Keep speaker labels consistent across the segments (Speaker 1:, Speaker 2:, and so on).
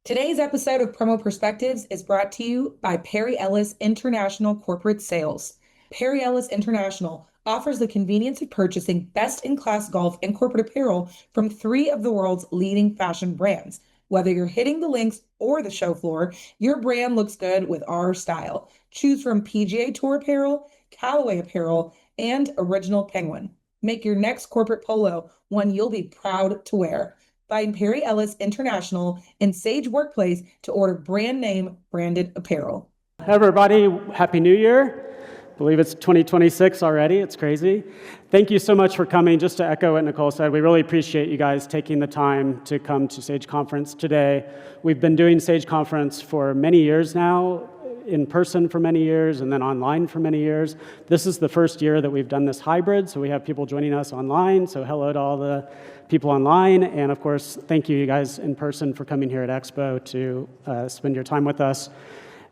Speaker 1: Today's episode of Promo Perspectives is brought to you by Perry Ellis International Corporate Sales. Perry Ellis International offers the convenience of purchasing best-in-class golf and corporate apparel from three of the world's leading fashion brands. Whether you're hitting the links or the show floor, your brand looks good with our style. Choose from PGA Tour apparel, Callaway apparel, and Original Penguin. Make your next corporate polo one you'll be proud to wear. Find Perry Ellis International in Sage Workplace to order brand name branded apparel.
Speaker 2: Hey everybody, Happy New Year. I believe it's 2026 already. It's crazy. Thank you so much for coming. Just to echo what Nicole said, we really appreciate you guys taking the time to come to Sage Conference today. We've been doing Sage Conference for many years now, in person for many years, and then online for many years. This is the first year that we've done this hybrid, so we have people joining us online. So hello to all the people online, and of course, thank you guys in person for coming here at Expo to spend your time with us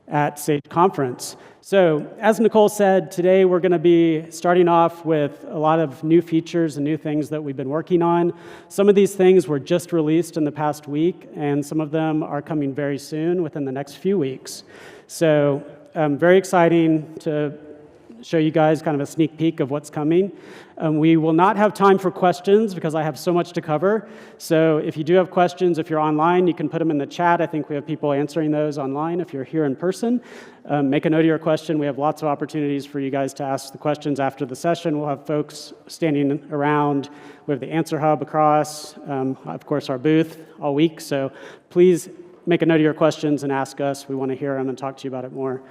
Speaker 2: at Sage Conference. So, as Nicole said, today we're going to be starting off with a lot of new features and new things that we've been working on. Some of these things were just released in the past week, and some of them are coming very soon, within the next few weeks. So, very exciting to show you guys kind of a sneak peek of what's coming. We will not have time for questions because I have so much to cover. So if you do have questions, if you're online, you can put them in the chat. I think we have people answering those online. If you're here in person, make a note of your question. We have lots of opportunities for you guys to ask the questions after the session. We'll have folks standing around. We have the answer hub across, of course, our booth all week. So please make a note of your questions and ask us. We want to hear them and talk to you about it more.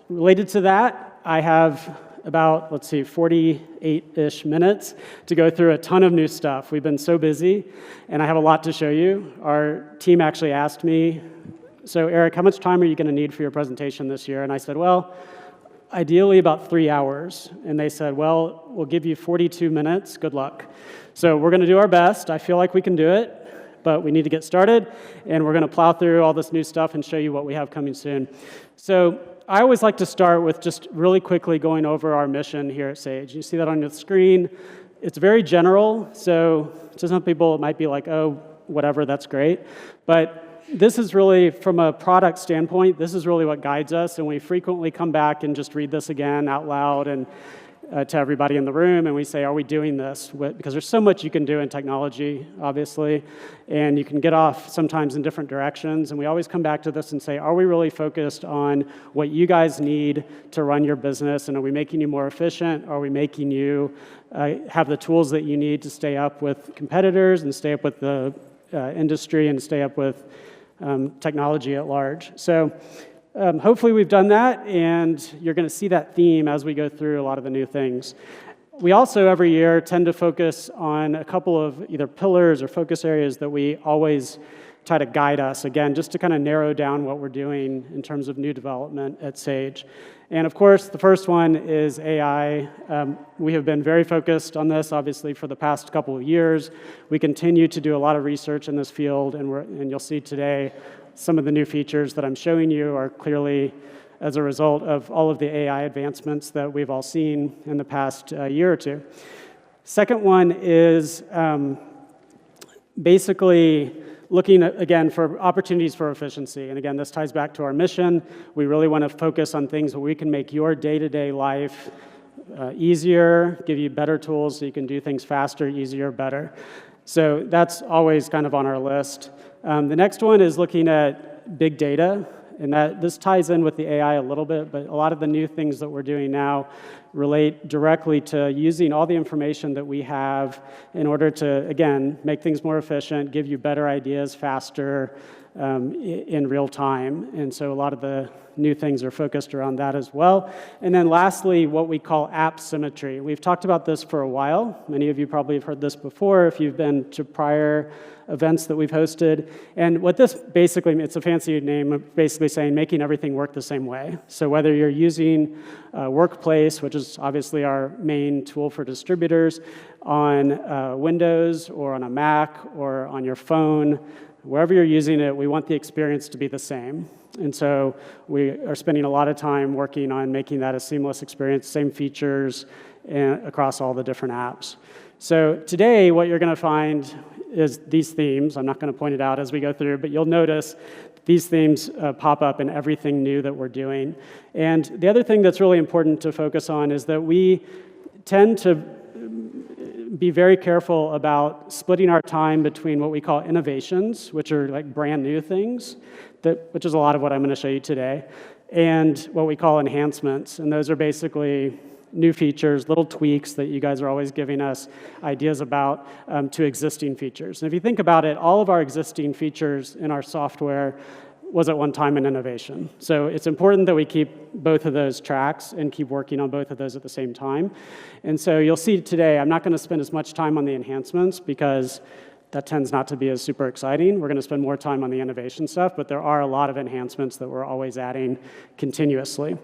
Speaker 2: Related to that, I have about, 48-ish minutes to go through a ton of new stuff. We've been so busy, and I have a lot to show you. Our team actually asked me, so Eric, how much time are you going to need for your presentation this year? And I said, well, ideally about 3 hours. And they said, well, we'll give you 42 minutes. Good luck. So we're going to do our best. I feel like we can do it, but we need to get started, and we're going to plow through all this new stuff and show you what we have coming soon. So I always like to start with just really quickly going over our mission here at Sage. You see that on your screen. It's very general, so to some people it might be like, oh, whatever, that's great. But this is really, from a product standpoint, this is really what guides us, and we frequently come back and just read this again out loud and to everybody in the room, and we say, are we doing this? Because there's so much you can do in technology, obviously, and you can get off sometimes in different directions, and we always come back to this and say, are we really focused on what you guys need to run your business, and are we making you more efficient? Are we making you have the tools that you need to stay up with competitors and stay up with the industry and stay up with technology at large? So hopefully we've done that, and you're going to see that theme as we go through a lot of the new things. We also, every year, tend to focus on a couple of either pillars or focus areas that we always try to guide us, again, just to kind of narrow down what we're doing in terms of new development at Sage. And of course, the first one is AI. We have been very focused on this, obviously, for the past couple of years. We continue to do a lot of research in this field, and you'll see today some of the new features that I'm showing you are clearly as a result of all of the AI advancements that we've all seen in the past year or two. Second one is basically looking at, again, for opportunities for efficiency. And again, this ties back to our mission. We really want to focus on things where we can make your day-to-day life easier, give you better tools so you can do things faster, easier, better. So that's always kind of on our list. The next one is looking at big data, and this ties in with the AI a little bit, but a lot of the new things that we're doing now relate directly to using all the information that we have in order to, again, make things more efficient, give you better ideas faster in real time. And so a lot of the new things are focused around that as well. And then lastly, what we call app symmetry. We've talked about this for a while. Many of you probably have heard this before if you've been to prior events that we've hosted. And what this basically, it's a fancy name of basically saying making everything work the same way. So whether you're using Workplace, which is obviously our main tool for distributors, on Windows or on a Mac or on your phone, wherever you're using it, we want the experience to be the same. And so we are spending a lot of time working on making that a seamless experience, same features across all the different apps. So today, what you're going to find is these themes. I'm not going to point it out as we go through, but you'll notice these themes pop up in everything new that we're doing. And the other thing that's really important to focus on is that we tend to be very careful about splitting our time between what we call innovations, which are like brand new things, which is a lot of what I'm going to show you today, and what we call enhancements. And those are basically new features, little tweaks that you guys are always giving us ideas about to existing features. And if you think about it, all of our existing features in our software was at one time an innovation. So it's important that we keep both of those tracks and keep working on both of those at the same time. And so you'll see today, I'm not going to spend as much time on the enhancements because that tends not to be as super exciting. We're going to spend more time on the innovation stuff, but there are a lot of enhancements that we're always adding continuously.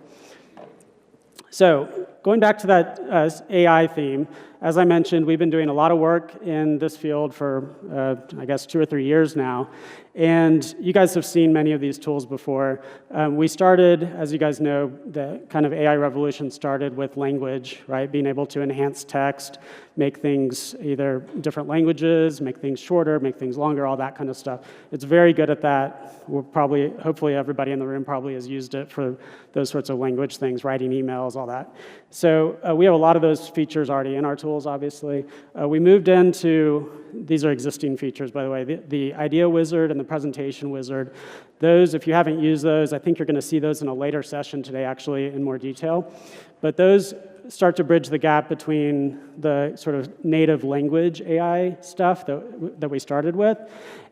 Speaker 2: So going back to that AI theme, as I mentioned, we've been doing a lot of work in this field for, I guess, 2 or 3 years now. And you guys have seen many of these tools before. We started, as you guys know, the kind of AI revolution started with language, right? Being able to enhance text, make things either different languages, make things shorter, make things longer, all that kind of stuff. It's very good at that. We're probably, hopefully everybody in the room probably has used it for those sorts of language things, writing emails, all that. So we have a lot of those features already in our tools, obviously. We moved into, these are existing features, by the way, the idea wizard and the presentation wizard. Those, if you haven't used those, I think you're going to see those in a later session today, actually, in more detail. But those start to bridge the gap between the sort of native language AI stuff that we started with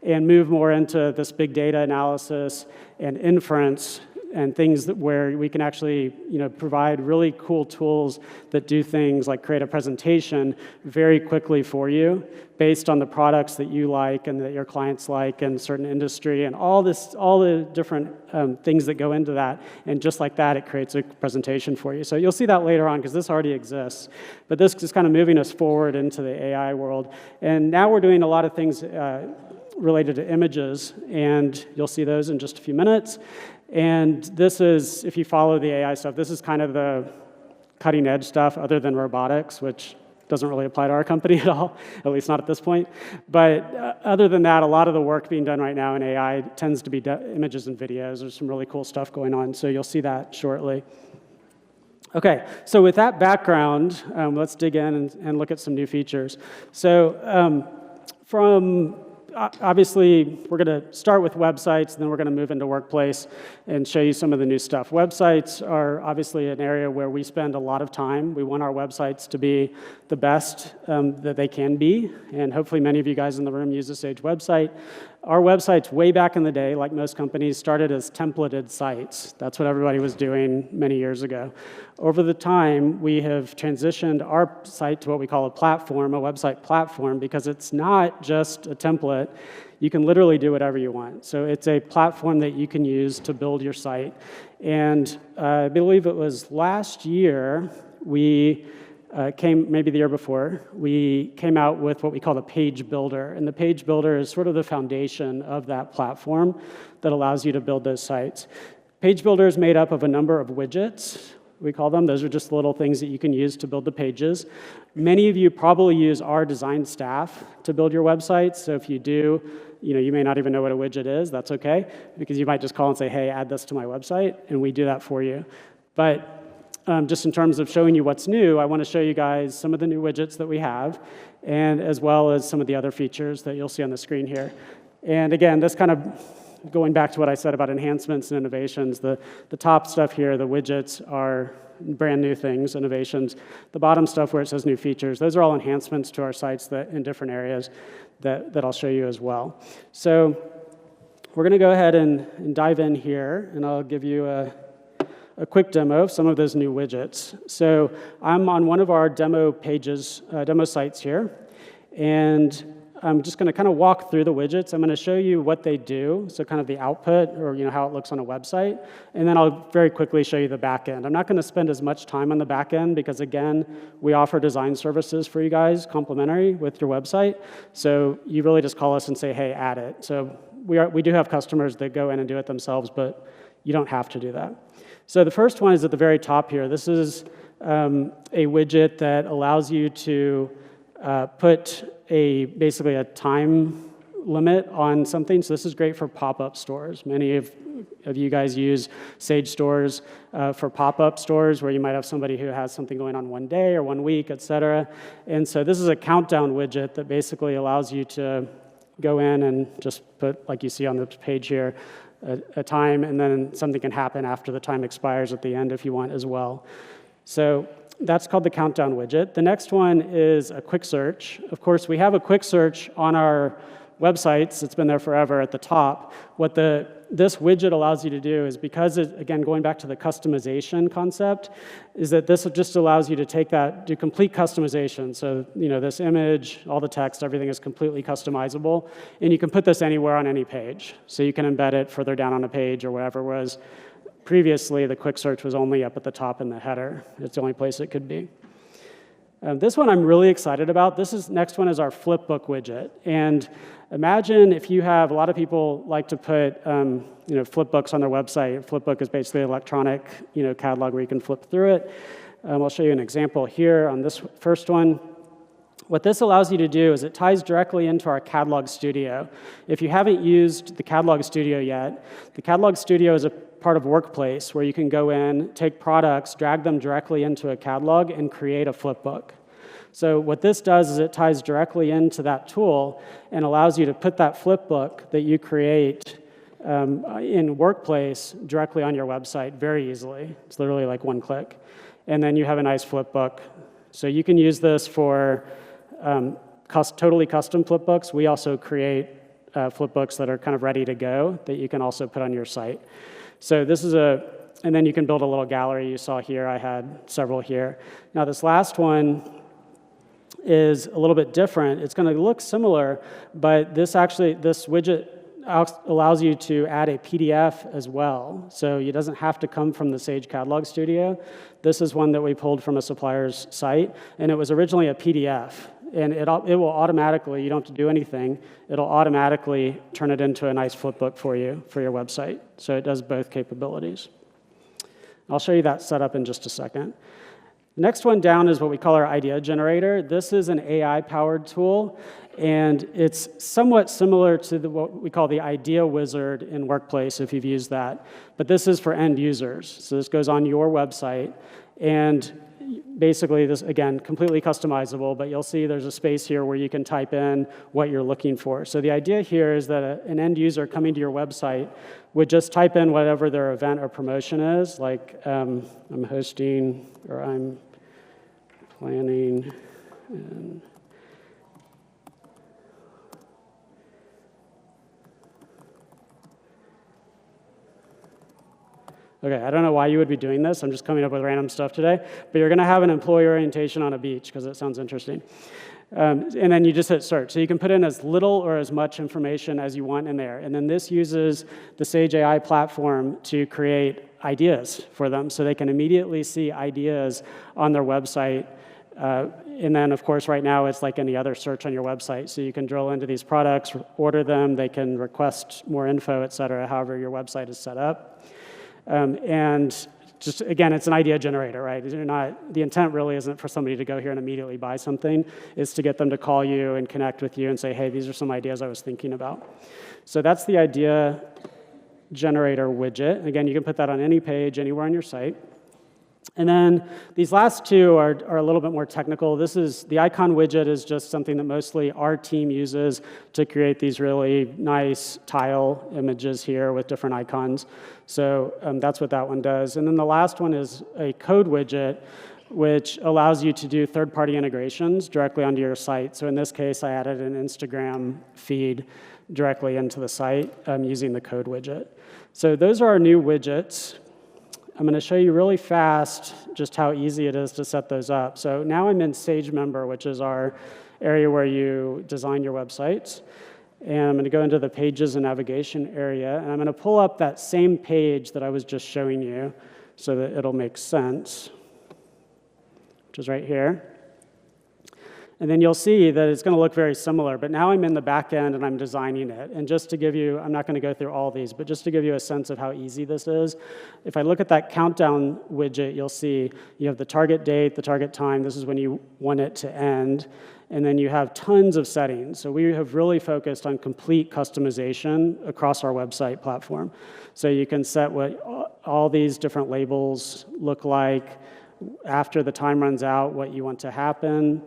Speaker 2: and move more into this big data analysis and inference and things where we can actually, provide really cool tools that do things like create a presentation very quickly for you based on the products that you like and that your clients like and certain industry and all the different things that go into that. And just like that, it creates a presentation for you. So you'll see that later on because this already exists. But this is kind of moving us forward into the AI world. And now we're doing a lot of things related to images, and you'll see those in just a few minutes. And this is, if you follow the AI stuff, this is kind of the cutting edge stuff other than robotics, which doesn't really apply to our company at all, at least not at this point. But other than that, a lot of the work being done right now in AI tends to be images and videos. There's some really cool stuff going on, so you'll see that shortly. Okay, so with that background, let's dig in and look at some new features. So obviously, we're going to start with websites, and then we're going to move into workplace and show you some of the new stuff. Websites are obviously an area where we spend a lot of time. We want our websites to be the best that they can be, and hopefully many of you guys in the room use a Sage website. Our websites, way back in the day, like most companies, started as templated sites. That's what everybody was doing many years ago. Over the time, we have transitioned our site to what we call a platform, a website platform, because it's not just a template. You can literally do whatever you want. So it's a platform that you can use to build your site. And I believe it was last year, maybe the year before, we came out with what we call the page builder. And the page builder is sort of the foundation of that platform that allows you to build those sites. Page builder is made up of a number of widgets, we call them. Those are just little things that you can use to build the pages. Many of you probably use our design staff to build your websites. So if you do, you may not even know what a widget is. That's okay, because you might just call and say, hey, add this to my website, and we do that for you. But just in terms of showing you what's new, I want to show you guys some of the new widgets that we have, and as well as some of the other features that you'll see on the screen here. And again, this kind of going back to what I said about enhancements and innovations, the top stuff here, the widgets, are brand new things, innovations. The bottom stuff where it says new features, those are all enhancements to our sites that in different areas that I'll show you as well. So we're going to go ahead and dive in here, and I'll give you a quick demo of some of those new widgets. So I'm on one of our demo pages, demo sites here, and I'm just going to kind of walk through the widgets. I'm going to show you what they do, so kind of the output, or how it looks on a website, and then I'll very quickly show you the back end. I'm not going to spend as much time on the back end because, again, we offer design services for you guys, complimentary with your website. So you really just call us and say, hey, add it. So we do have customers that go in and do it themselves, but you don't have to do that. So the first one is at the very top here. This is a widget that allows you to put basically a time limit on something. So this is great for pop-up stores. Many of you guys use Sage stores for pop-up stores where you might have somebody who has something going on one day or 1 week, et cetera. And so this is a countdown widget that basically allows you to go in and just put, like you see on the page here, a time, and then something can happen after the time expires at the end if you want as well. So that's called the countdown widget. The next one is a quick search. Of course, we have a quick search on our websites. It's been there forever at the top. What this widget allows you to do is, because again, going back to the customization concept, is that this just allows you to take that, do complete customization. So, this image, all the text, everything is completely customizable. And you can put this anywhere on any page. So you can embed it further down on a page or whatever, whereas previously the quick search was only up at the top in the header. It's the only place it could be. This one I'm really excited about. Next one is our flipbook widget. And imagine if you have, a lot of people like to put flipbooks on their website. Flipbook is basically an electronic catalog where you can flip through it. I'll show you an example here on this first one. What this allows you to do is it ties directly into our Catalog Studio. If you haven't used the Catalog Studio yet, the Catalog Studio is a part of Workplace where you can go in, take products, drag them directly into a catalog, and create a flipbook. So what this does is it ties directly into that tool and allows you to put that flipbook that you create in Workplace directly on your website very easily. It's literally like one click. And then you have a nice flipbook. So you can use this for totally custom flipbooks. We also create flipbooks that are kind of ready to go that you can also put on your site. So this is and then you can build a little gallery. You saw here, I had several here. Now this last one is a little bit different. It's going to look similar, but this widget allows you to add a PDF as well. So it doesn't have to come from the Sage Catalog Studio. This is one that we pulled from a supplier's site, and it was originally a PDF. And it will automatically, you don't have to do anything, it'll automatically turn it into a nice flipbook for you, for your website. So it does both capabilities. I'll show you that setup in just a second. The next one down is what we call our idea generator. This is an AI-powered tool, and it's somewhat similar to what we call the idea wizard in Workplace, if you've used that. But this is for end users. So this goes on your website, and basically this, again, completely customizable, but you'll see there's a space here where you can type in what you're looking for. So the idea here is that an end user coming to your website would just type in whatever their event or promotion is, like I'm hosting, or I'm planning, and okay, I don't know why you would be doing this. I'm just coming up with random stuff today. But you're going to have an employee orientation on a beach because it sounds interesting. And then you just hit search. So you can put in as little or as much information as you want in there. And then this uses the Sage AI platform to create ideas for them so they can immediately see ideas on their website. And then, of course, right now it's like any other search on your website. So you can drill into these products, order them, they can request more info, et cetera, however your website is set up. And just, again, it's an idea generator, right? The intent really isn't for somebody to go here and immediately buy something. It's to get them to call you and connect with you and say, hey, these are some ideas I was thinking about. So that's the idea generator widget. Again, you can put that on any page, anywhere on your site. And then these last two are a little bit more technical. The icon widget is just something that mostly our team uses to create these really nice tile images here with different icons. So that's what that one does. And then the last one is a code widget, which allows you to do third-party integrations directly onto your site. So in this case, I added an Instagram feed directly into the site using the code widget. So those are our new widgets. I'm going to show you really fast just how easy it is to set those up. So now I'm in Sage Member, which is our area where you design your websites. And I'm going to go into the Pages and Navigation area, and I'm going to pull up that same page that I was just showing you so that it'll make sense, which is right here. And then you'll see that it's going to look very similar, but now I'm in the back end and I'm designing it. And just to give you, I'm not going to go through all these, but just to give you a sense of how easy this is, if I look at that countdown widget, you'll see you have the target date, the target time, this is when you want it to end. And then you have tons of settings. So we have really focused on complete customization across our website platform. So you can set what all these different labels look like after the time runs out, what you want to happen.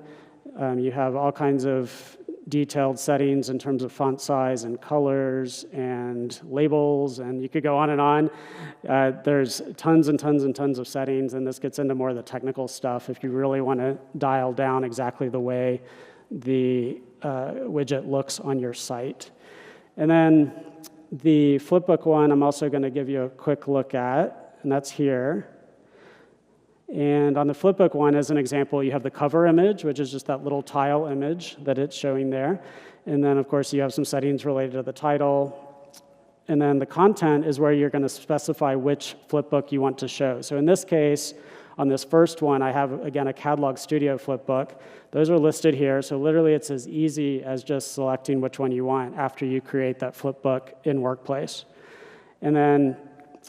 Speaker 2: You have all kinds of detailed settings in terms of font size and colors and labels, and you could go on and on. There's tons and tons and tons of settings, and this gets into more of the technical stuff if you really want to dial down exactly the way the widget looks on your site. And then the flipbook one I'm also going to give you a quick look at, and that's here. And on the flipbook one, as an example, you have the cover image, which is just that little tile image that it's showing there. And then, of course, you have some settings related to the title. And then the content is where you're going to specify which flipbook you want to show. So in this case, on this first one, I have, again, a Catalog Studio flipbook. Those are listed here. So literally, it's as easy as just selecting which one you want after you create that flipbook in Workplace. And then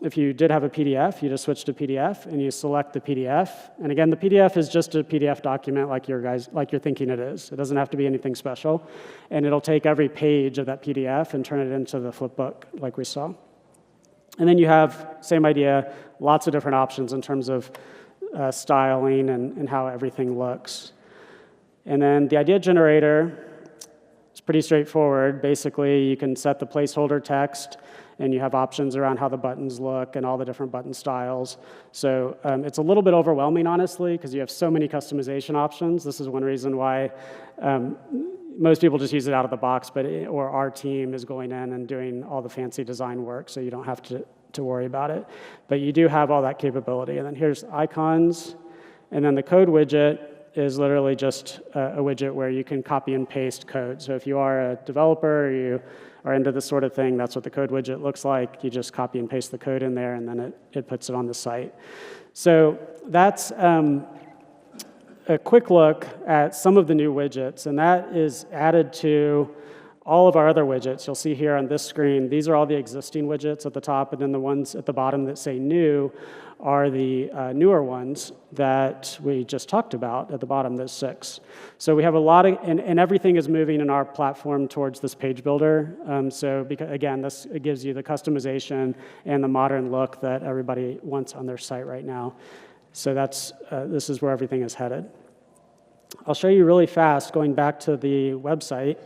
Speaker 2: if you did have a PDF, you just switch to PDF and you select the PDF. And again, the PDF is just a PDF document like you're thinking it is. It doesn't have to be anything special. And it'll take every page of that PDF and turn it into the flipbook like we saw. And then you have, same idea, lots of different options in terms of styling and how everything looks. And then the idea generator is pretty straightforward. Basically, you can set the placeholder text, and you have options around how the buttons look and all the different button styles. So it's a little bit overwhelming, honestly, because you have so many customization options. This is one reason why most people just use it out of the box, or our team is going in and doing all the fancy design work, so you don't have to worry about it. But you do have all that capability. And then here's icons, and then the code widget is literally just a widget where you can copy and paste code. So if you are a developer, or you are into this sort of thing, that's what the code widget looks like. You just copy and paste the code in there, and then it puts it on the site. So that's a quick look at some of the new widgets, and that is added to all of our other widgets. You'll see here on this screen, these are all the existing widgets at the top, and then the ones at the bottom that say new are the newer ones that we just talked about at the bottom, those 6. So we have a lot of, and everything is moving in our platform towards this page builder. So because, again, it gives you the customization and the modern look that everybody wants on their site right now. So this is where everything is headed. I'll show you really fast, going back to the website.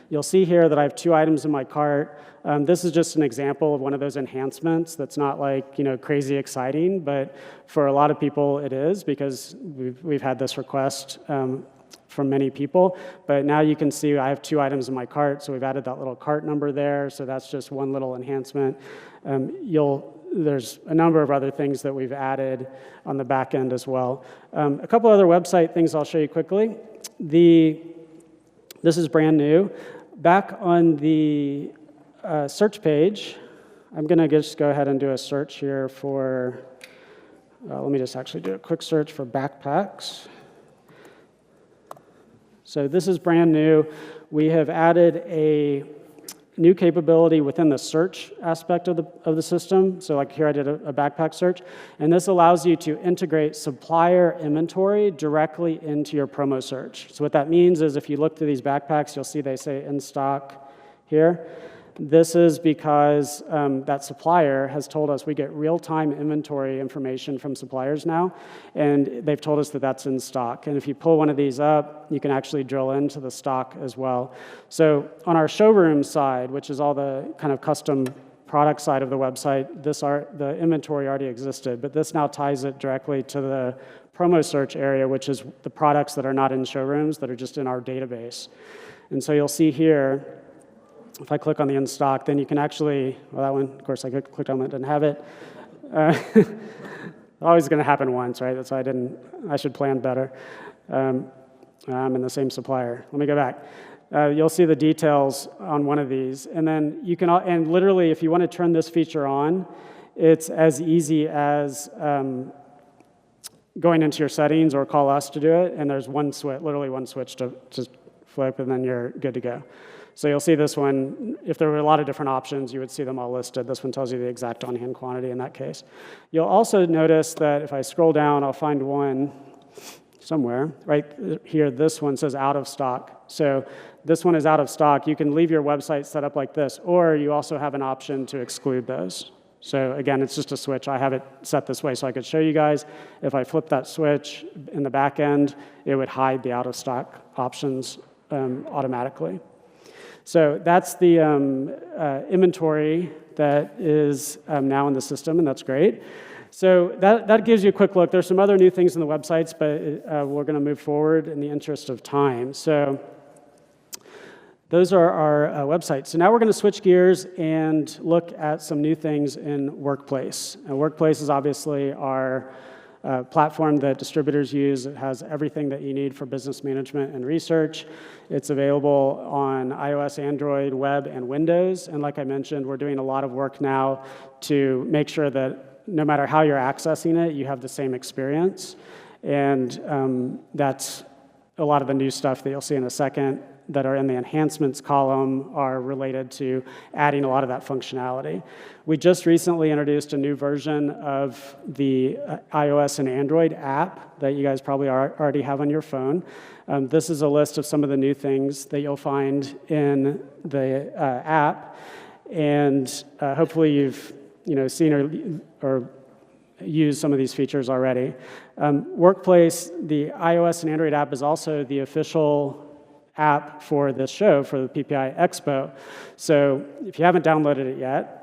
Speaker 2: You'll see here that I have 2 items in my cart. This is just an example of one of those enhancements that's not like, crazy exciting, but for a lot of people it is, because we've had this request from many people. But now you can see I have 2 items in my cart, so we've added that little cart number there, so that's just one little enhancement. There's a number of other things that we've added on the back end as well. A couple other website things I'll show you quickly. This is brand new. Back on the search page, I'm going to just go ahead and do a search here for, let me just actually do a quick search for backpacks. So this is brand new. We have added a new capability within the search aspect of the system. So like here I did a backpack search, and this allows you to integrate supplier inventory directly into your promo search. So what that means is if you look through these backpacks, you'll see they say in stock here. This is because that supplier has told us we get real-time inventory information from suppliers now, and they've told us that that's in stock. And if you pull one of these up, you can actually drill into the stock as well. So on our showroom side, which is all the kind of custom product side of the website, the inventory already existed, but this now ties it directly to the promo search area, which is the products that are not in showrooms, that are just in our database. And so you'll see here, if I click on the in stock, then you can actually, well, that one, of course, I clicked on it, didn't have it. Always going to happen once, right? That's why I should plan better. I'm in the same supplier. Let me go back. You'll see the details on one of these. And then you can, and literally, if you want to turn this feature on, it's as easy as going into your settings or call us to do it, and there's one switch, literally one switch to just flip, and then you're good to go. So you'll see this one, if there were a lot of different options, you would see them all listed. This one tells you the exact on-hand quantity in that case. You'll also notice that if I scroll down, I'll find one somewhere. Right here, this one says out of stock. So this one is out of stock. You can leave your website set up like this, or you also have an option to exclude those. So again, it's just a switch. I have it set this way so I could show you guys. If I flip that switch in the back end, it would hide the out of stock options automatically. So that's the inventory that is now in the system, and that's great. So that gives you a quick look. There's some other new things in the websites, but we're going to move forward in the interest of time. So those are our websites. So now we're going to switch gears and look at some new things in Workplace. And Workplace is obviously our platform that distributors use. It has everything that you need for business management and research. It's available on iOS, Android, web, and Windows. And like I mentioned, we're doing a lot of work now to make sure that no matter how you're accessing it, you have the same experience. And that's a lot of the new stuff that you'll see in a second that are in the enhancements column are related to adding a lot of that functionality. We just recently introduced a new version of the iOS and Android app that you guys probably already have on your phone. This is a list of some of the new things that you'll find in the app, and hopefully you've seen or used some of these features already. Workplace, the iOS and Android app, is also the official app for this show, for the PPI Expo. So if you haven't downloaded it yet,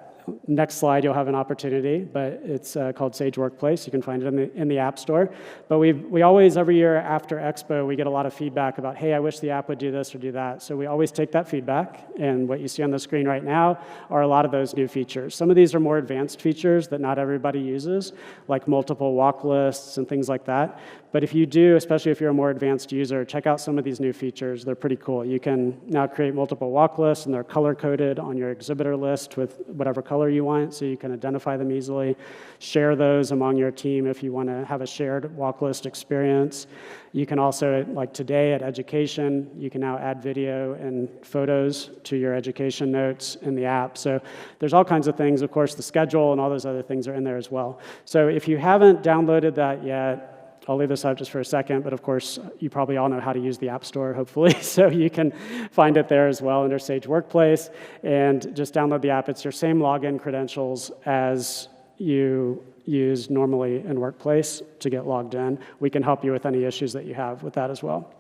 Speaker 2: next slide you'll have an opportunity, but it's called Sage Workplace. You can find it in the App Store. But we always, every year after Expo, we get a lot of feedback about, hey, I wish the app would do this or do that. So we always take that feedback, and what you see on the screen right now are a lot of those new features. Some of these are more advanced features that not everybody uses, like multiple walk lists and things like that. But if you do, especially if you're a more advanced user, check out some of these new features. They're pretty cool. You can now create multiple walk lists, and they're color-coded on your exhibitor list with whatever color you want, so you can identify them easily. Share those among your team if you want to have a shared walk list experience. You can also, like today at Education, you can now add video and photos to your education notes in the app. So there's all kinds of things. Of course, the schedule and all those other things are in there as well. So if you haven't downloaded that yet, I'll leave this up just for a second, but of course, you probably all know how to use the App Store, hopefully, so you can find it there as well under Sage Workplace, and just download the app. It's your same login credentials as you use normally in Workplace to get logged in. We can help you with any issues that you have with that as well.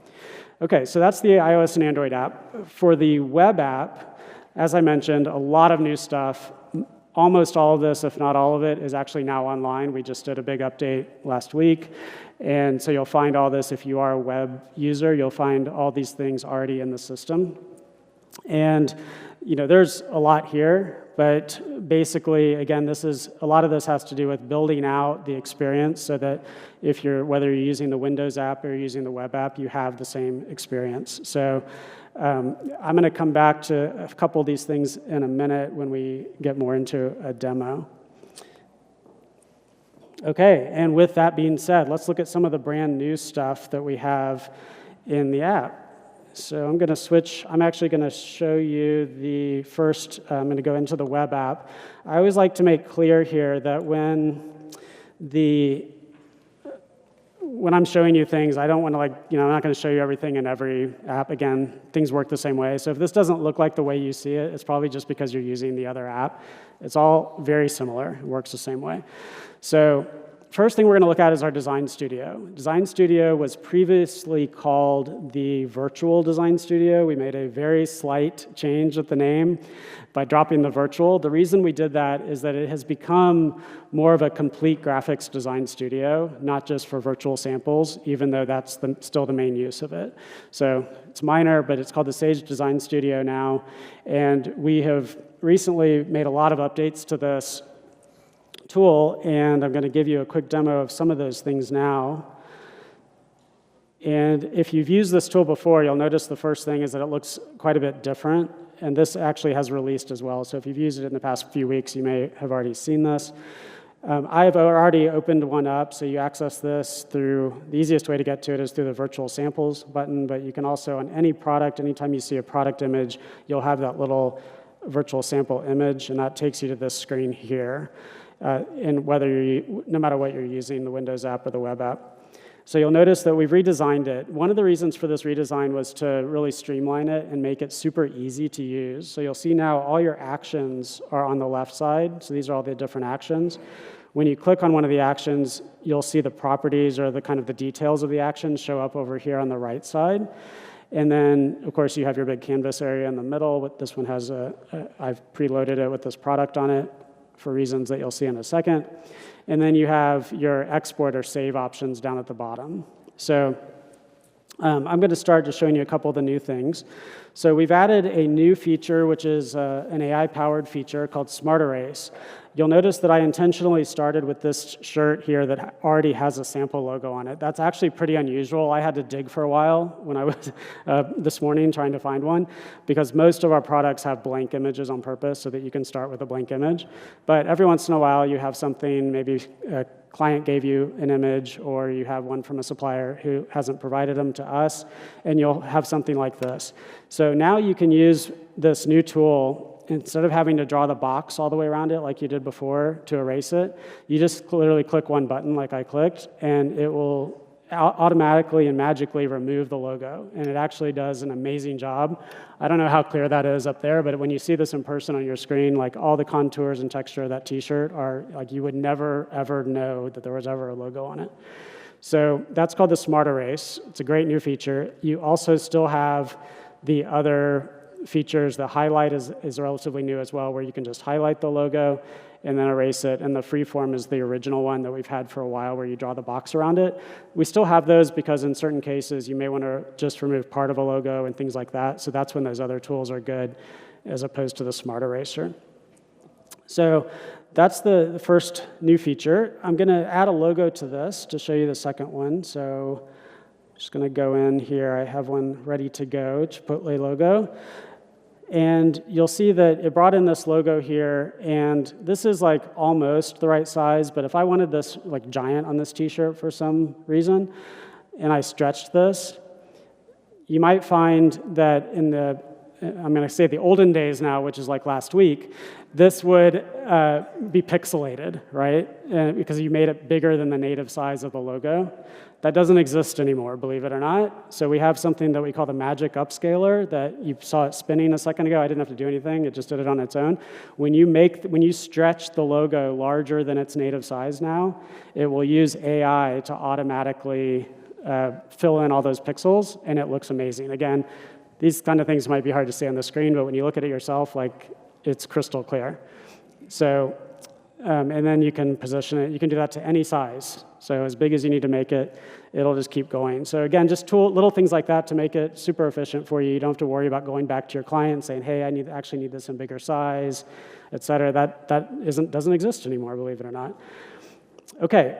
Speaker 2: Okay, so that's the iOS and Android app. For the web app, as I mentioned, a lot of new stuff. Almost all of this, if not all of it, is actually now online. We just did a big update last week. And so you'll find all this. If you are a web user, you'll find all these things already in the system. And there's a lot here, but basically, again, a lot of this has to do with building out the experience so that whether you're using the Windows app or you're using the web app, you have the same experience. So I'm going to come back to a couple of these things in a minute when we get more into a demo. Okay, and with that being said, let's look at some of the brand new stuff that we have in the app. So I'm going to switch. I'm actually going to show you the first. I'm going to go into the web app. I always like to make clear here that when I'm showing you things, I don't want to I'm not going to show you everything in every app. Again, things work the same way. So if this doesn't look like the way you see it, it's probably just because you're using the other app. It's all very similar. It works the same way. So first thing we're going to look at is our Design Studio. Design Studio was previously called the Virtual Design Studio. We made a very slight change with the name by dropping the virtual. The reason we did that is that it has become more of a complete graphics design studio, not just for virtual samples, even though that's still the main use of it. So it's minor, but it's called the Sage Design Studio now. And we have recently made a lot of updates to this tool, and I'm going to give you a quick demo of some of those things now. And if you've used this tool before, you'll notice the first thing is that it looks quite a bit different, and this actually has released as well. So if you've used it in the past few weeks, you may have already seen this. I've already opened one up, so you access this through, the easiest way to get to it is through the Virtual Samples button, but you can also, on any product, anytime you see a product image, you'll have that little virtual sample image, and that takes you to this screen here. And no matter what you're using, the Windows app or the web app. So you'll notice that we've redesigned it. One of the reasons for this redesign was to really streamline it and make it super easy to use. So you'll see now all your actions are on the left side. So these are all the different actions. When you click on one of the actions, you'll see the properties or the kind of the details of the actions show up over here on the right side. And then, of course, you have your big canvas area in the middle. This one has I've preloaded it with this product on it for reasons that you'll see in a second. And then you have your export or save options down at the bottom. So I'm going to start just showing you a couple of the new things. So we've added a new feature, which is an AI-powered feature called Smart Erase. You'll notice that I intentionally started with this shirt here that already has a sample logo on it. That's actually pretty unusual. I had to dig for a while when I was this morning trying to find one, because most of our products have blank images on purpose so that you can start with a blank image. But every once in a while, you have something, maybe a client gave you an image, or you have one from a supplier who hasn't provided them to us, and you'll have something like this. So now you can use this new tool. Instead of having to draw the box all the way around it like you did before to erase it, you just literally click one button like I clicked, and it will automatically and magically remove the logo. And it actually does an amazing job. I don't know how clear that is up there, but when you see this in person on your screen, like all the contours and texture of that t-shirt are like you would never, ever know that there was ever a logo on it. So that's called the Smart Erase. It's a great new feature. You also still have the other features. The highlight is relatively new as well, where you can just highlight the logo and then erase it. And the freeform is the original one that we've had for a while, where you draw the box around it. We still have those because in certain cases, you may want to just remove part of a logo and things like that. So that's when those other tools are good, as opposed to the Smart Eraser. So that's the first new feature. I'm going to add a logo to this to show you the second one. So I'm just going to go in here. I have one ready to go, Chipotle logo. And you'll see that it brought in this logo here, and this is like almost the right size, but if I wanted this like giant on this t-shirt for some reason, and I stretched this, you might find that in the, I'm going to say the olden days now, which is like last week, this would be pixelated, right? Because you made it bigger than the native size of the logo. That doesn't exist anymore, believe it or not. So we have something that we call the magic upscaler that you saw it spinning a second ago. I didn't have to do anything. It just did it on its own. When you stretch the logo larger than its native size now, it will use AI to automatically fill in all those pixels, and it looks amazing. Again, these kind of things might be hard to see on the screen, but when you look at it yourself, like, it's crystal clear. So, and then you can position it. You can do that to any size. So as big as you need to make it, it'll just keep going. So again, just little things like that to make it super efficient for you. You don't have to worry about going back to your client and saying, hey, I actually need this in bigger size, et cetera. That doesn't exist anymore, believe it or not. Okay.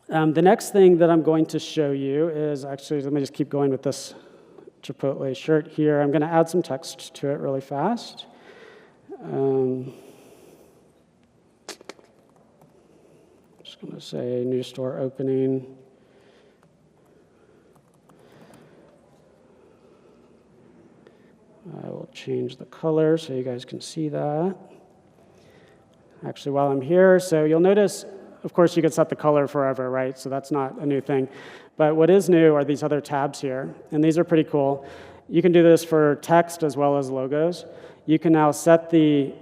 Speaker 2: The next thing that I'm going to show you is actually, let me just keep going with this Chipotle shirt here. I'm going to add some text to it really fast. Just going to say new store opening. I will change the color so you guys can see that. Actually, while I'm here, so you'll notice, of course, you can set the color forever, right? So that's not a new thing. But what is new are these other tabs here, and these are pretty cool. You can do this for text as well as logos. You can now set the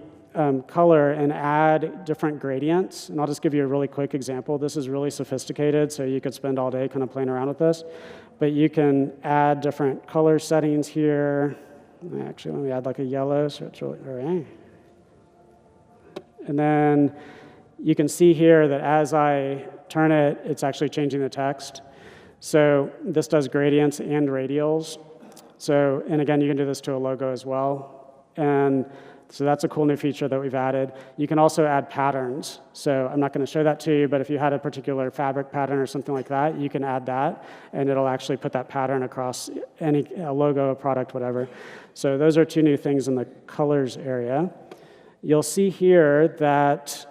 Speaker 2: color and add different gradients. And I'll just give you a really quick example. This is really sophisticated, so you could spend all day kind of playing around with this. But you can add different color settings here. Actually, let me add like a yellow, so it's really, all right. And then you can see here that as I turn it, it's actually changing the text. So this does gradients and radials. So, and again, you can do this to a logo as well. And so that's a cool new feature that we've added. You can also add patterns. So I'm not going to show that to you, but if you had a particular fabric pattern or something like that, you can add that, and it'll actually put that pattern across a logo, a product, whatever. So those are two new things in the colors area. You'll see here that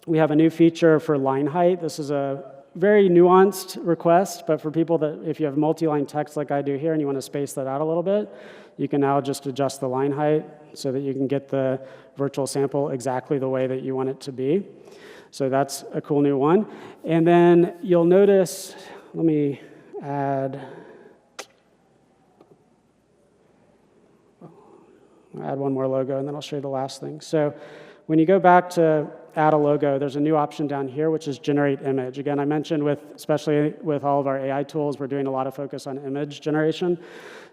Speaker 2: we have a new feature for line height. This is a very nuanced request, but for people that, if you have multi-line text like I do here and you want to space that out a little bit, you can now just adjust the line height so that you can get the virtual sample exactly the way that you want it to be. So that's a cool new one. And then you'll notice, let me add one more logo, and then I'll show you the last thing. So when you go back to add a logo, there's a new option down here, which is generate image. Again, I mentioned especially with all of our AI tools, we're doing a lot of focus on image generation.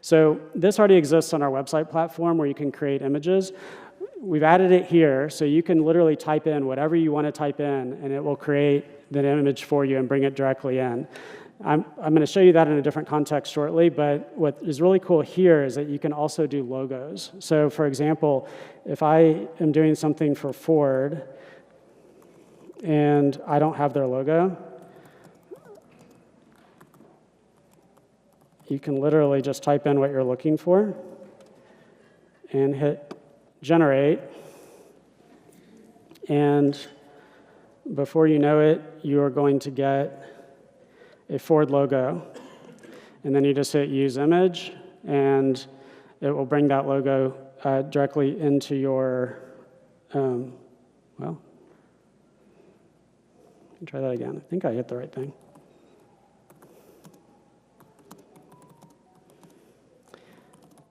Speaker 2: So this already exists on our website platform where you can create images. We've added it here, so you can literally type in whatever you want to type in, and it will create the image for you and bring it directly in. I'm going to show you that in a different context shortly, but what is really cool here is that you can also do logos. So for example, if I am doing something for Ford and I don't have their logo, you can literally just type in what you're looking for and hit generate, and before you know it, you are going to get a Ford logo. And then you just hit use image, and it will bring that logo directly into your, try that again. I think I hit the right thing.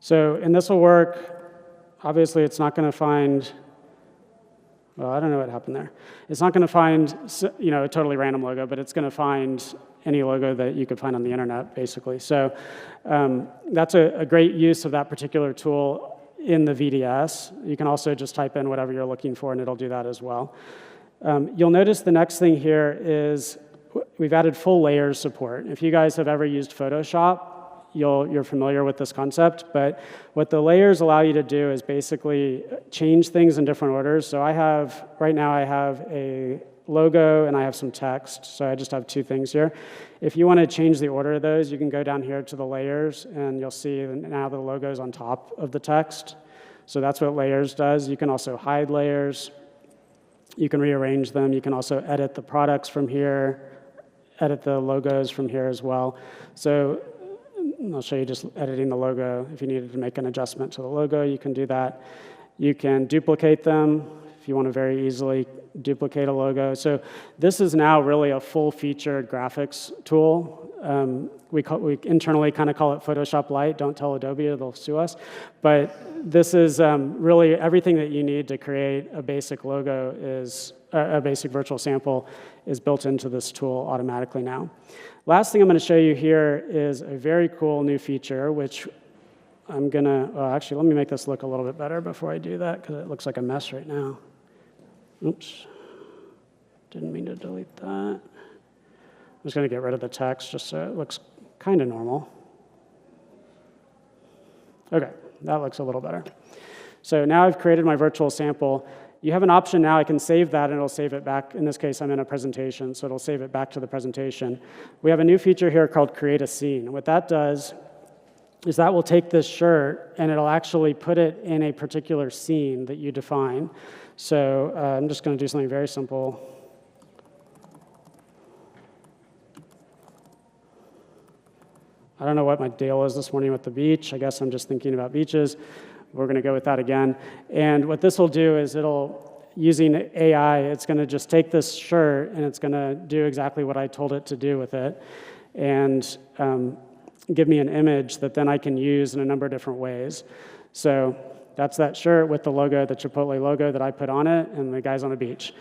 Speaker 2: So, and this will work. Obviously, it's not going to find, well, I don't know what happened there. It's not going to find, a totally random logo, but it's going to find any logo that you could find on the internet, basically. So that's a great use of that particular tool in the VDS. You can also just type in whatever you're looking for, and it'll do that as well. You'll notice the next thing here is we've added full layers support. If you guys have ever used Photoshop, you're familiar with this concept, but what the layers allow you to do is basically change things in different orders. So right now I have a logo and I have some text, so I just have two things here. If you want to change the order of those, you can go down here to the layers, and you'll see now the logo's on top of the text. So that's what layers does. You can also hide layers. You can rearrange them. You can also edit the products from here, edit the logos from here as well. So I'll show you just editing the logo. If you needed to make an adjustment to the logo, you can do that. You can duplicate them if you want to very easily duplicate a logo. So this is now really a full-featured graphics tool. We internally kind of call it Photoshop Lite. Don't tell Adobe, they'll sue us. But this is really everything that you need to create a basic logo a basic virtual sample is built into this tool automatically now. Last thing I'm going to show you here is a very cool new feature, which I'm going to, actually, let me make this look a little bit better before I do that, because it looks like a mess right now. Oops. Didn't mean to delete that. I'm just going to get rid of the text just so it looks kind of normal. Okay, that looks a little better. So now I've created my virtual sample. You have an option now. I can save that, and it'll save it back. In this case, I'm in a presentation, so it'll save it back to the presentation. We have a new feature here called Create a Scene. What that does is that will take this shirt, and it'll actually put it in a particular scene that you define. So I'm just going to do something very simple. I don't know what my deal is this morning with the beach. I guess I'm just thinking about beaches. We're going to go with that again. And what this will do is using AI, it's going to just take this shirt and it's going to do exactly what I told it to do with it and give me an image that then I can use in a number of different ways. So that's that shirt with the logo, the Chipotle logo that I put on it, and the guy's on a beach.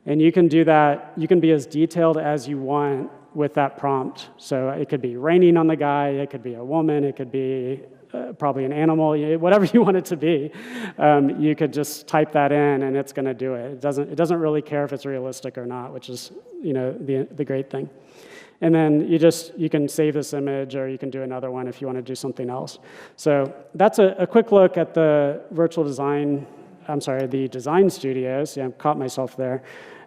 Speaker 2: And you can do that. You can be as detailed as you want with that prompt. So it could be raining on the guy, it could be a woman, it could be probably an animal, whatever you want it to be. You could just type that in and it's going to do it. It doesn't really care if it's realistic or not, which is the great thing. And then you can save this image, or you can do another one if you want to do something else. So that's a quick look at the the design studio. See, I caught myself there.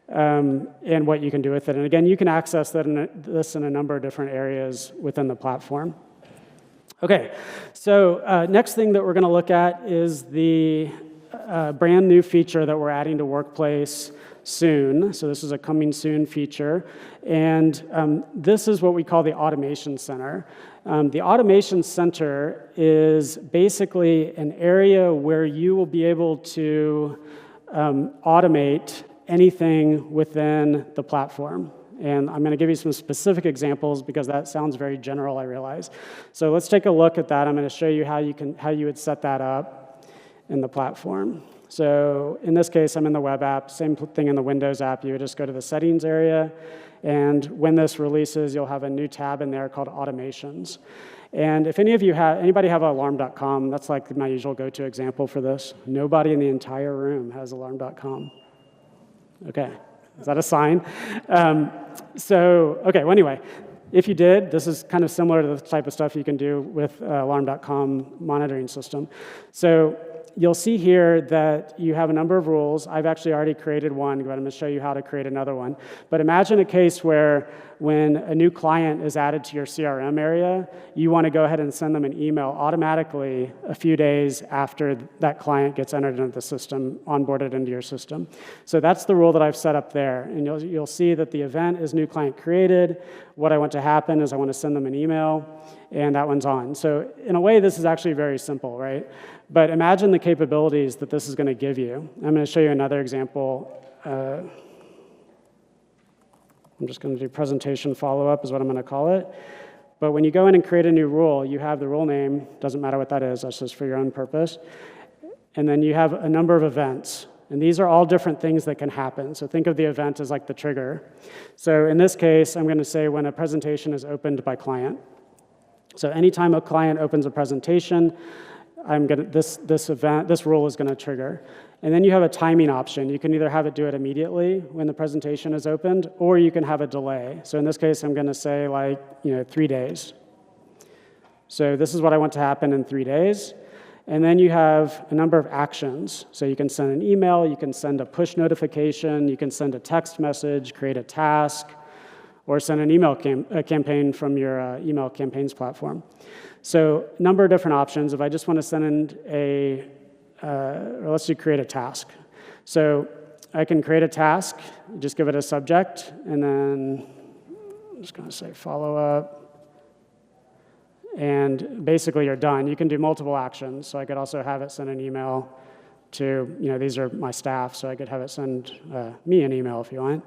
Speaker 2: And what you can do with it. And again, you can access this in a number of different areas within the platform. Okay, so next thing that we're going to look at is the brand new feature that we're adding to Workplace soon. So this is a coming soon feature. And this is what we call the Automation Center. The Automation Center is basically an area where you will be able to automate anything within the platform. And I'm going to give you some specific examples because that sounds very general, I realize. So let's take a look at that. I'm going to show you how you would set that up in the platform. So in this case, I'm in the web app. Same thing in the Windows app. You would just go to the settings area. And when this releases, you'll have a new tab in there called automations. And if anybody have alarm.com, that's like my usual go-to example for this. Nobody in the entire room has alarm.com. Okay, is that a sign? Well, anyway, if you did, this is kind of similar to the type of stuff you can do with alarm.com monitoring system. So you'll see here that you have a number of rules. I've actually already created one, but I'm going to show you how to create another one. But imagine a case where when a new client is added to your CRM area, you want to go ahead and send them an email automatically a few days after that client gets entered into the system, onboarded into your system. So that's the rule that I've set up there. And you'll see that the event is new client created. What I want to happen is I want to send them an email, and that one's on. So in a way, this is actually very simple, right? But imagine the capabilities that this is going to give you. I'm going to show you another example. I'm just going to do presentation follow-up is what I'm going to call it. But when you go in and create a new rule, you have the rule name. Doesn't matter what that is. That's just for your own purpose. And then you have a number of events. And these are all different things that can happen. So think of the event as like the trigger. So in this case, I'm going to say when a presentation is opened by client. So anytime a client opens a presentation, this rule is going to trigger. And then you have a timing option. You can either have it do it immediately when the presentation is opened, or you can have a delay. So in this case, I'm going to say 3 days. So this is what I want to happen in 3 days. And then you have a number of actions. So you can send an email, you can send a push notification, you can send a text message, create a task, or send an email campaign from your email campaigns platform. So a number of different options. If I just want to send in let's do create a task. So I can create a task, just give it a subject, and then I'm just going to say follow up. And basically you're done. You can do multiple actions. So I could also have it send an email to, these are my staff, so I could have it send me an email if you want.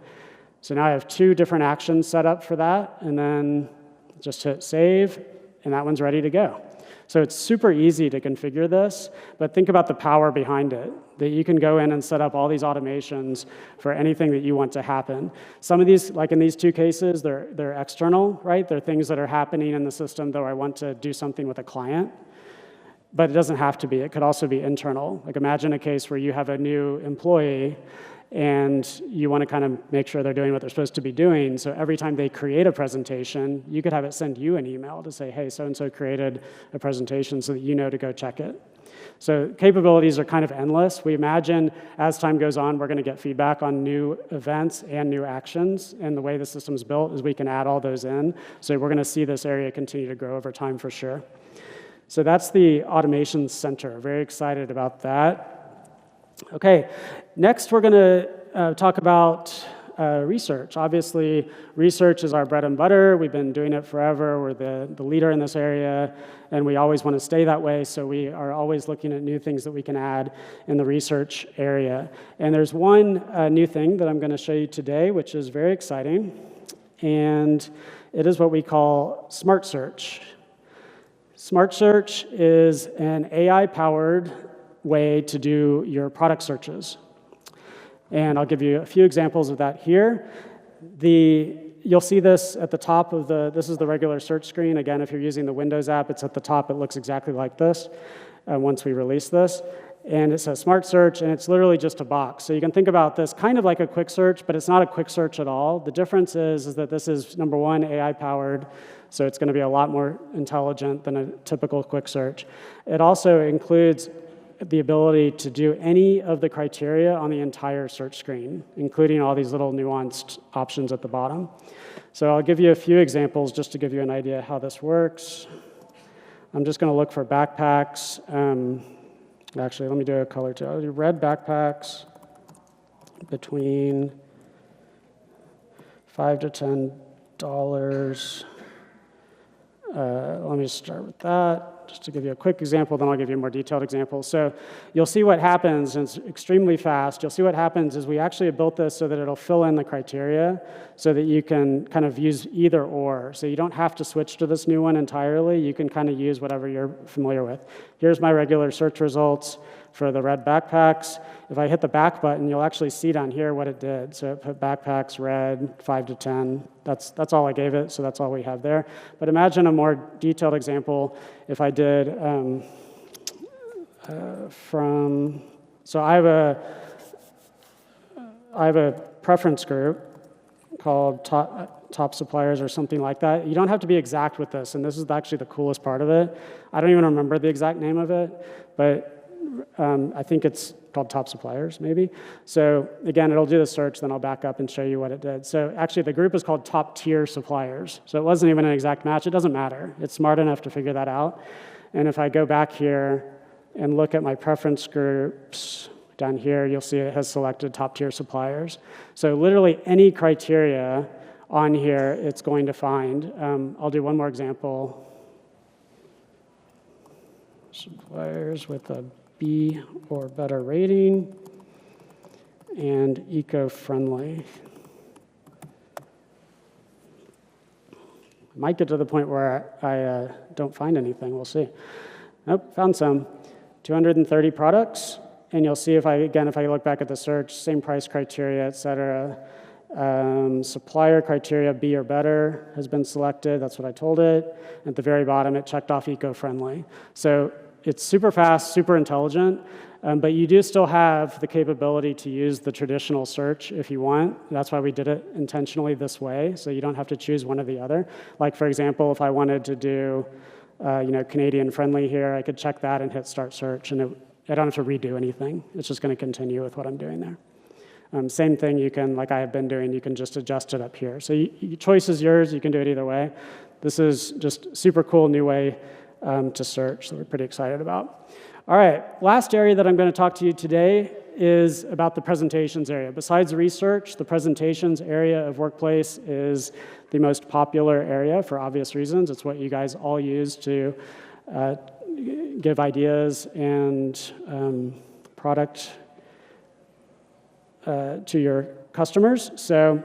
Speaker 2: So now I have 2 different actions set up for that, and then just hit save, and that one's ready to go. So it's super easy to configure this, but think about the power behind it, that you can go in and set up all these automations for anything that you want to happen. Some of these, like in these 2 cases, they're external, right? They're things that are happening in the system, though I want to do something with a client. But it doesn't have to be. It could also be internal. Like imagine a case where you have a new employee and you want to kind of make sure they're doing what they're supposed to be doing. So every time they create a presentation, you could have it send you an email to say, hey, so-and-so created a presentation so that you know to go check it. So capabilities are kind of endless. We imagine as time goes on, we're going to get feedback on new events and new actions. And the way the system's built is we can add all those in. So we're going to see this area continue to grow over time for sure. So that's the automation center. Very excited about that. Okay, next we're going to talk about research. Obviously, research is our bread and butter. We've been doing it forever. We're the leader in this area, and we always want to stay that way, so we are always looking at new things that we can add in the research area. And there's one new thing that I'm going to show you today, which is very exciting, and it is what we call Smart Search. Smart Search is an AI-powered way to do your product searches. And I'll give you a few examples of that here. You'll see this at the top of this is the regular search screen. Again, if you're using the Windows app, it's at the top. It looks exactly like this once we release this. And it says Smart Search, and it's literally just a box. So you can think about this kind of like a quick search, but it's not a quick search at all. The difference is that this is, number one, AI-powered, so it's going to be a lot more intelligent than a typical quick search. It also includes the ability to do any of the criteria on the entire search screen, including all these little nuanced options at the bottom. So I'll give you a few examples just to give you an idea how this works. I'm just going to look for backpacks. Actually, let me do a color too. I'll do red backpacks between $5 to $10. Let me start with that. just to give you a quick example, then I'll give you a more detailed example. So you'll see what happens, and it's extremely fast. You'll see what happens is we actually have built this so that it'll fill in the criteria so that you can kind of use either or. So you don't have to switch to this new one entirely. You can kind of use whatever you're familiar with. Here's my regular search results for the red backpacks. If I hit the back button, you'll actually see down here what it did. So it put backpacks red, 5 to 10. That's all I gave it, so that's all we have there. But imagine a more detailed example if I did so I have a preference group called top suppliers or something like that. You don't have to be exact with this, and this is actually the coolest part of it. I don't even remember the exact name of it, but I think it's called top suppliers, maybe. So again, it'll do the search, then I'll back up and show you what it did. So actually, the group is called top tier suppliers. So it wasn't even an exact match. It doesn't matter. It's smart enough to figure that out. And if I go back here and look at my preference groups down here, you'll see it has selected top tier suppliers. So literally any criteria on here, it's going to find. I'll do one more example. Suppliers with a B or better rating, and eco-friendly. Might get to the point where I don't find anything, we'll see. Nope, found some. 230 products, and you'll see if I look back at the search, same price criteria, et cetera. Supplier criteria B or better has been selected, that's what I told it. At the very bottom, it checked off eco-friendly. So it's super fast, super intelligent, but you do still have the capability to use the traditional search if you want. That's why we did it intentionally this way, so you don't have to choose one or the other. Like, for example, if I wanted to do Canadian friendly here, I could check that and hit start search, and I don't have to redo anything. It's just going to continue with what I'm doing there. Same thing, you can, like I have been doing, you can just adjust it up here. So choice is yours, you can do it either way. This is just super cool new way to search that we're pretty excited about. All right, last area that I'm going to talk to you today is about the presentations area. Besides research, the presentations area of Workplace is the most popular area for obvious reasons. It's what you guys all use to give ideas and product to your customers. So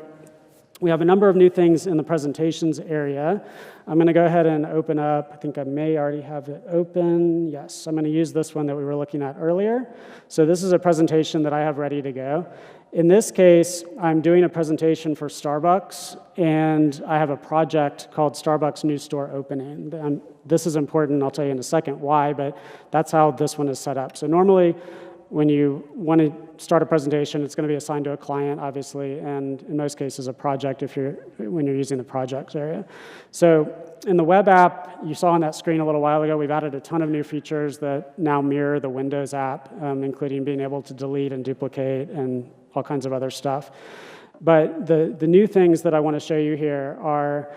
Speaker 2: we have a number of new things in the presentations area. I'm going to go ahead and open up. I think I may already have it open. Yes, I'm going to use this one that we were looking at earlier. So this is a presentation that I have ready to go. In this case, I'm doing a presentation for Starbucks, and I have a project called Starbucks New Store Opening. This is important. I'll tell you in a second why, but that's how this one is set up. So normally, when you want to start a presentation, it's going to be assigned to a client, obviously, and in most cases, a project when you're using the projects area. So in the web app, you saw on that screen a little while ago, we've added a ton of new features that now mirror the Windows app, including being able to delete and duplicate and all kinds of other stuff. But the new things that I want to show you here are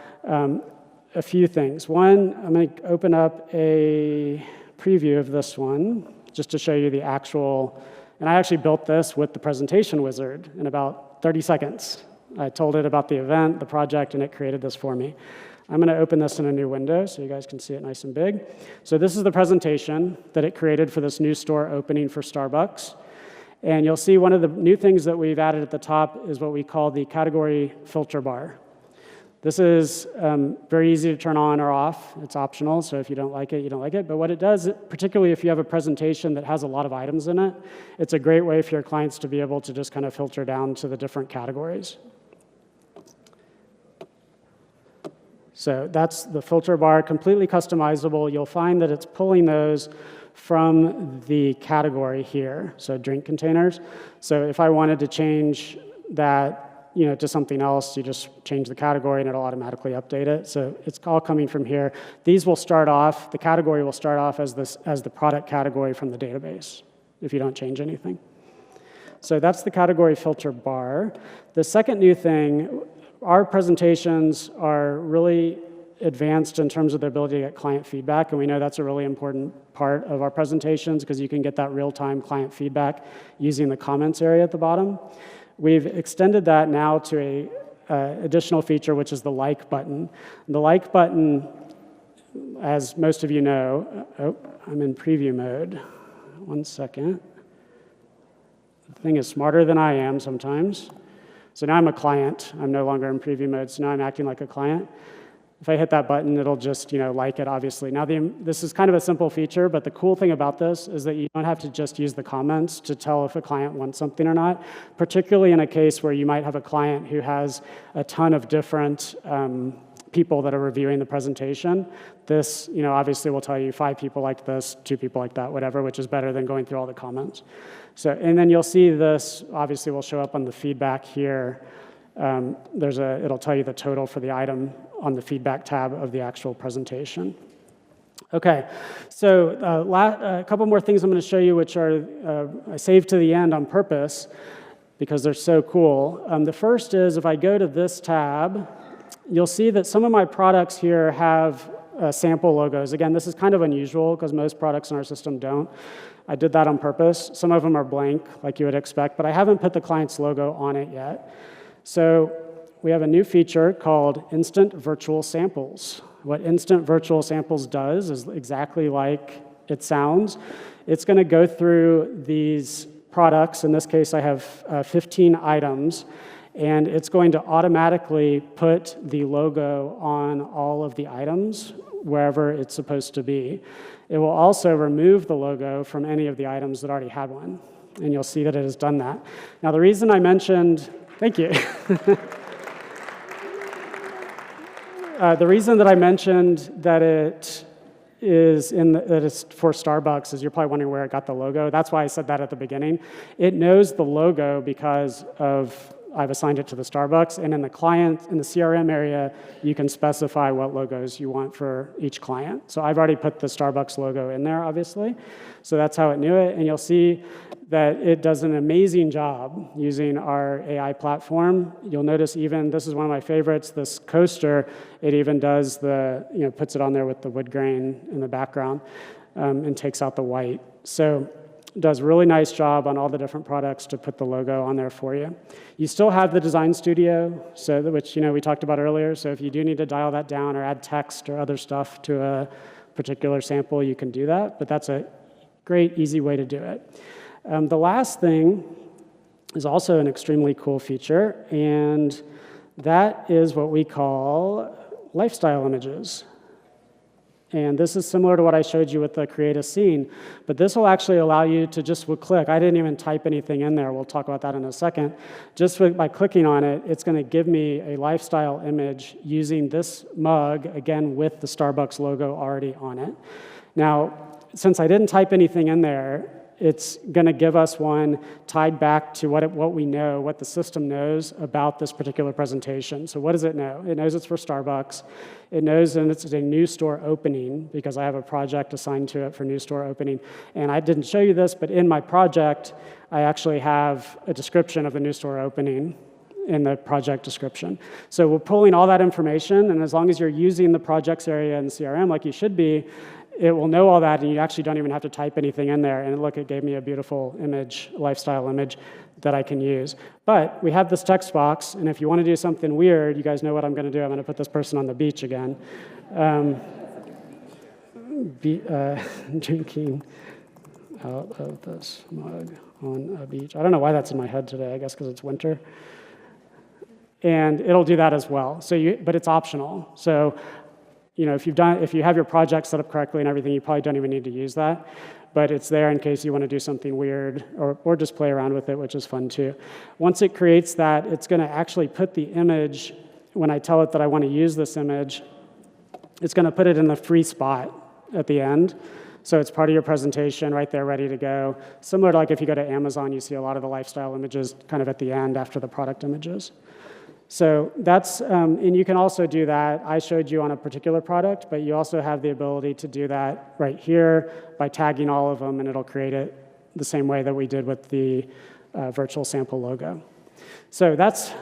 Speaker 2: a few things. One, I'm going to open up a preview of this one, just to show you the actual, and I actually built this with the presentation wizard in about 30 seconds. I told it about the event, the project, and it created this for me. I'm going to open this in a new window so you guys can see it nice and big. So this is the presentation that it created for this new store opening for Starbucks. And you'll see one of the new things that we've added at the top is what we call the category filter bar. This is very easy to turn on or off. It's optional, so if you don't like it, you don't like it. But what it does, particularly if you have a presentation that has a lot of items in it, it's a great way for your clients to be able to just kind of filter down to the different categories. So that's the filter bar, completely customizable. You'll find that it's pulling those from the category here, so drink containers. So if I wanted to change that to something else, you just change the category and it'll automatically update it. So it's all coming from here. These will start off, the category will start off as the product category from the database if you don't change anything. So that's the category filter bar. The second new thing, our presentations are really advanced in terms of the ability to get client feedback, and we know that's a really important part of our presentations because you can get that real-time client feedback using the comments area at the bottom. We've extended that now to a additional feature, which is the like button. The like button as most of you know, oh, I'm in preview mode. 1 second. The thing is smarter than I am sometimes. So now I'm a client. I'm no longer in preview mode, so now I'm acting like a client. If I hit that button, it'll just, like it, obviously. Now, this is kind of a simple feature, but the cool thing about this is that you don't have to just use the comments to tell if a client wants something or not, particularly in a case where you might have a client who has a ton of different people that are reviewing the presentation. This, obviously will tell you 5 people like this, 2 people like that, whatever, which is better than going through all the comments. So, and then you'll see this, obviously will show up on the feedback here. It'll tell you the total for the item on the feedback tab of the actual presentation. Okay, so a couple more things I'm going to show you, which are I saved to the end on purpose because they're so cool. The first is if I go to this tab, you'll see that some of my products here have sample logos. Again, this is kind of unusual because most products in our system don't. I did that on purpose. Some of them are blank, like you would expect, but I haven't put the client's logo on it yet. So we have a new feature called Instant Virtual Samples. What Instant Virtual Samples does is exactly like it sounds. It's going to go through these products. In this case, I have 15 items, and it's going to automatically put the logo on all of the items wherever it's supposed to be. It will also remove the logo from any of the items that already had one, and you'll see that it has done that. Now, the reason I mentioned, thank you. The reason that I mentioned that that it's for Starbucks is you're probably wondering where it got the logo. That's why I said that at the beginning. It knows the logo because I've assigned it to the Starbucks, and in the CRM area, you can specify what logos you want for each client. So I've already put the Starbucks logo in there, obviously. So that's how it knew it, and you'll see that it does an amazing job using our AI platform. You'll notice even, this is one of my favorites, this coaster, it even does puts it on there with the wood grain in the background and takes out the white. So it does a really nice job on all the different products to put the logo on there for you. You still have the design studio, which we talked about earlier, so if you do need to dial that down or add text or other stuff to a particular sample, you can do that, but that's a great, easy way to do it. The last thing is also an extremely cool feature, and that is what we call lifestyle images. And this is similar to what I showed you with the create a scene, but this will actually allow you to just with click. I didn't even type anything in there. We'll talk about that in a second. Just by clicking on it, it's going to give me a lifestyle image using this mug, again, with the Starbucks logo already on it. Now, since I didn't type anything in there, it's going to give us one tied back to what we know, what the system knows about this particular presentation. So what does it know? It knows it's for Starbucks. It knows that it's a new store opening because I have a project assigned to it for new store opening. And I didn't show you this, but in my project, I actually have a description of the new store opening in the project description. So we're pulling all that information, and as long as you're using the projects area in CRM like you should be, it will know all that, and you actually don't even have to type anything in there. And look, it gave me a beautiful image, lifestyle image that I can use. But we have this text box, and if you want to do something weird, you guys know what I'm going to do. I'm going to put this person on the beach again. Drinking out of this mug on a beach. I don't know why that's in my head today. I guess because it's winter. And it'll do that as well. But it's optional. So if you have your project set up correctly and everything, you probably don't even need to use that. But it's there in case you want to do something weird or just play around with it, which is fun too. Once it creates that, it's going to actually put the image, when I tell it that I want to use this image, it's going to put it in the free spot at the end. So it's part of your presentation right there, ready to go. Similar to like if you go to Amazon, you see a lot of the lifestyle images kind of at the end after the product images. So that's, and you can also do that. I showed you on a particular product, but you also have the ability to do that right here by tagging all of them, and it'll create it the same way that we did with the virtual sample logo. So that's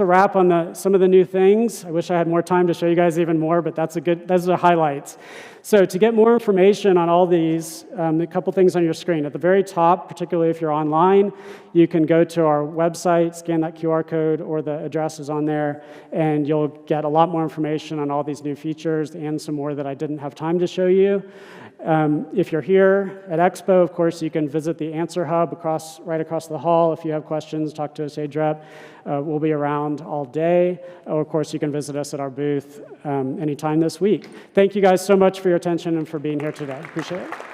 Speaker 2: a wrap on some of the new things. I wish I had more time to show you guys even more, but those are the highlights. So to get more information on all these, a couple things on your screen. At the very top, particularly if you're online, you can go to our website, scan that QR code, or the address is on there, and you'll get a lot more information on all these new features and some more that I didn't have time to show you. If you're here at Expo, of course, you can visit the Answer Hub right across the hall. If you have questions, talk to a Sage rep. We'll be around all day. Or, of course, you can visit us at our booth anytime this week. Thank you guys so much for your attention and for being here today. Appreciate it.